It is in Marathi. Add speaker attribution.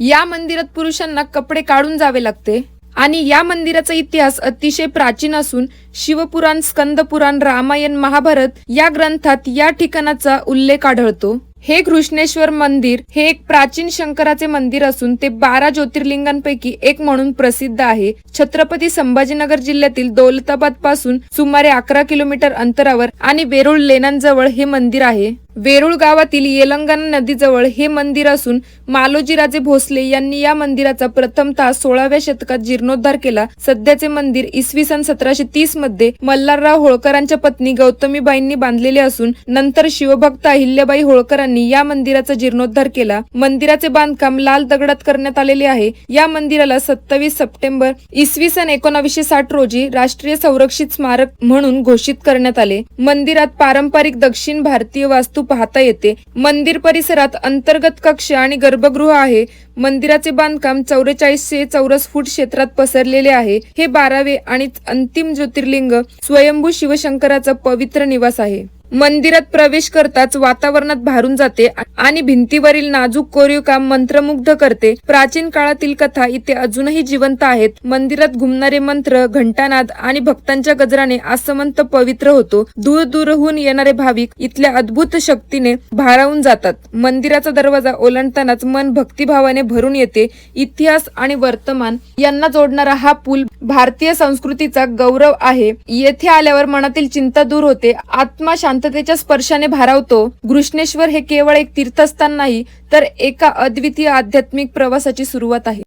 Speaker 1: या मंदिरात पुरुषांना कपडे काढून जावे लागते आणि या मंदिराचा इतिहास अतिशय प्राचीन असून शिवपुराण, स्कंदपुराण, रामायण, महाभारत या ग्रंथात या ठिकाणाचा उल्लेख आढळतो। हे घृष्णेश्वर मंदिर हे एक प्राचीन शंकराचे मंदिर असून ते 12 ज्योतिर्लिंगांपैकी एक म्हणून प्रसिद्ध आहे। छत्रपती संभाजीनगर जिल्ह्यातील दौलताबाद पासून सुमारे 11 किलोमीटर अंतरावर आणि वेरूळ लेण्यांजवळ हे मंदिर आहे। वेरूळ गावातील येलंगणा नदीजवळ हे मंदिर असून मालोजी राजे भोसले यांनी या मंदिराचा प्रथमतः 16व्या शतकात जीर्णोद्धार केला। सध्याचे मंदिर इसवी सन 1730 मध्ये मल्हारराव होळकरांच्या पत्नी गौतमीबाईंनी बांधलेले असून नंतर शिवभक्त अहिल्याबाई होळकरांनी या मंदिराचा जीर्णोद्धार केला। मंदिराचे बांधकाम लाल दगडात करण्यात आलेले आहे। या मंदिराला 27 सप्टेंबर इसवी सन 1960 रोजी राष्ट्रीय संरक्षित स्मारक म्हणून घोषित करण्यात आले। मंदिरात पारंपरिक दक्षिण भारतीय वास्तू पाहता येते। मंदिर परिसरात अंतर्गत कक्ष आणि गर्भगृह आहे। मंदिराचे बांधकाम 4400 चौरस फूट क्षेत्रात पसरलेले आहे। हे 12वे आणि अंतिम ज्योतिर्लिंग स्वयंभू शिवशंकराचा पवित्र निवास आहे। मंदिरात प्रवेश करताच वातावरणात भारून जाते आणि भिंतीवरील नाजूक कोरीव काम मंत्रमुग्ध करते। प्राचीन काळातील कथा इथे अजूनही जिवंत आहेत। मंदिरात घुमणारे मंत्र, घंटानाद आणि भक्तांच्या गजराने आसमंत पवित्र होतो। दूर दूरहून येणारे भाविक इथल्या अद्भुत शक्तीने भारावून जातात। मंदिराचा दरवाजा ओलांडतानाच मन भक्तिभावाने भरून येते। इतिहास आणि वर्तमान यांना जोडणारा हा पूल भारतीय संस्कृतीचा गौरव आहे। येथे आल्यावर मनातील चिंता दूर होते, आत्मा शांततेच्या स्पर्शाने भारावतो। घृष्णेश्वर हे केवळ एक तीर्थस्थान नाही तर एका अद्वितीय आध्यात्मिक प्रवासाची सुरुवात आहे।